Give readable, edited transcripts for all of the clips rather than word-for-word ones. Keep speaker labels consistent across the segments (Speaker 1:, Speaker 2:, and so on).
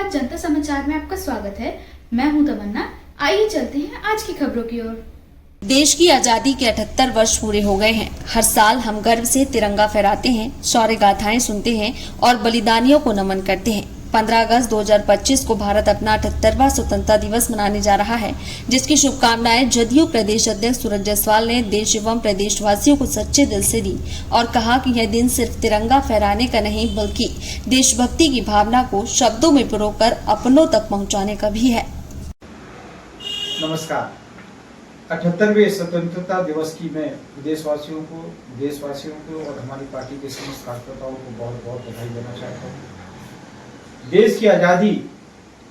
Speaker 1: आवाज जनता समाचार में आपका स्वागत है। मैं हूं तमन्ना। आइए चलते हैं आज की खबरों की ओर।
Speaker 2: देश की आजादी के 78 वर्ष पूरे हो गए हैं। हर साल हम गर्व से तिरंगा फहराते हैं, शौर्य गाथाएं सुनते हैं और बलिदानियों को नमन करते हैं। 15 अगस्त 2025 को भारत अपना 78वां स्वतंत्रता दिवस मनाने जा रहा है, जिसकी शुभकामनाएं जदयू प्रदेश अध्यक्ष सूरज जायसवाल ने देश एवं प्रदेशवासियों को सच्चे दिल से दी और कहा कि यह दिन सिर्फ तिरंगा फहराने का नहीं बल्कि देशभक्ति की भावना को शब्दों में पिरोकर अपनों तक पहुँचाने का भी है।
Speaker 3: नमस्कार। 78वें स्वतंत्रता दिवस की मैं देशवासियों को और हमारी पार्टी के समस्त कार्यकर्ताओं को बहुत बहुत बधाई देना चाहता हूँ। देश की आज़ादी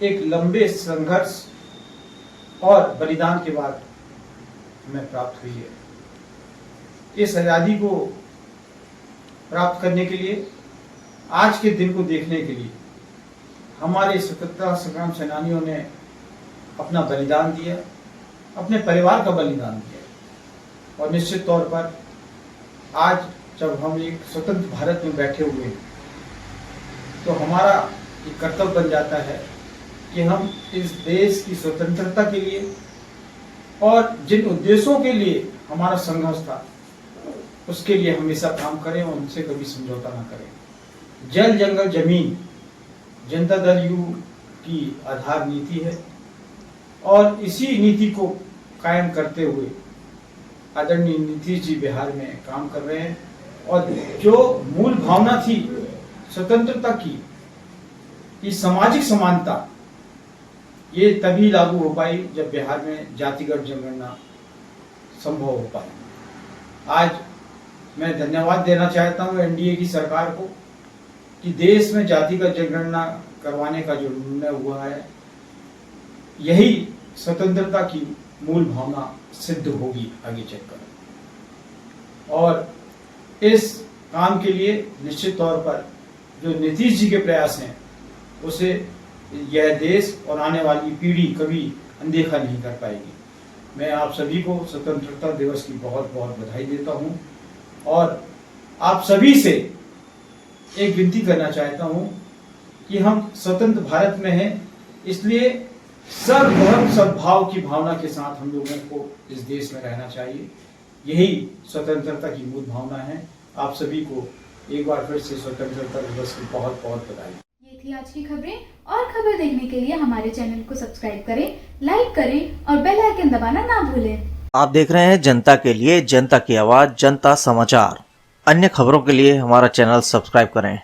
Speaker 3: एक लंबे संघर्ष और बलिदान के बाद हमें प्राप्त हुई है। इस आज़ादी को प्राप्त करने के लिए, आज के दिन को देखने के लिए हमारे स्वतंत्रता संग्राम सेनानियों ने अपना बलिदान दिया, अपने परिवार का बलिदान दिया और निश्चित तौर पर आज जब हम एक स्वतंत्र भारत में बैठे हुए हैं तो हमारा एक कर्तव्य बन जाता है कि हम इस देश की स्वतंत्रता के लिए और जिन उद्देश्यों के लिए हमारा संघर्ष था उसके लिए हमेशा काम करें और उनसे कभी समझौता ना करें। जल जंगल जमीन जनता दल यू की आधार नीति है और इसी नीति को कायम करते हुए आदरणीय नीतीश जी बिहार में काम कर रहे हैं और जो मूल भावना थी स्वतंत्रता की सामाजिक समानता, ये तभी लागू हो पाई जब बिहार में जातिगत जनगणना संभव हो पाई। आज मैं धन्यवाद देना चाहता हूं एनडीए की सरकार को कि देश में जातिगत जनगणना करवाने का जो निर्णय हुआ है यही स्वतंत्रता की मूल भावना सिद्ध होगी आगे चलकर। और इस काम के लिए निश्चित तौर पर जो नीतीश जी के प्रयास हैं उसे यह देश और आने वाली पीढ़ी कभी अनदेखा नहीं कर पाएगी। मैं आप सभी को स्वतंत्रता दिवस की बहुत बहुत बधाई देता हूं और आप सभी से एक विनती करना चाहता हूं कि हम स्वतंत्र भारत में हैं, इसलिए सर्वधर्म सद्भाव की भावना के साथ हम लोगों को इस देश में रहना चाहिए। यही स्वतंत्रता की मूल भावना है। आप सभी को एक बार फिर से स्वतंत्रता दिवस की बहुत बहुत बधाई।
Speaker 1: ये थी आज की खबरें। और खबर देखने के लिए हमारे चैनल को सब्सक्राइब करें, लाइक करें और बेल आइकन दबाना ना भूलें।
Speaker 4: आप देख रहे हैं जनता के लिए जनता की आवाज जनता समाचार। अन्य खबरों के लिए हमारा चैनल सब्सक्राइब करें।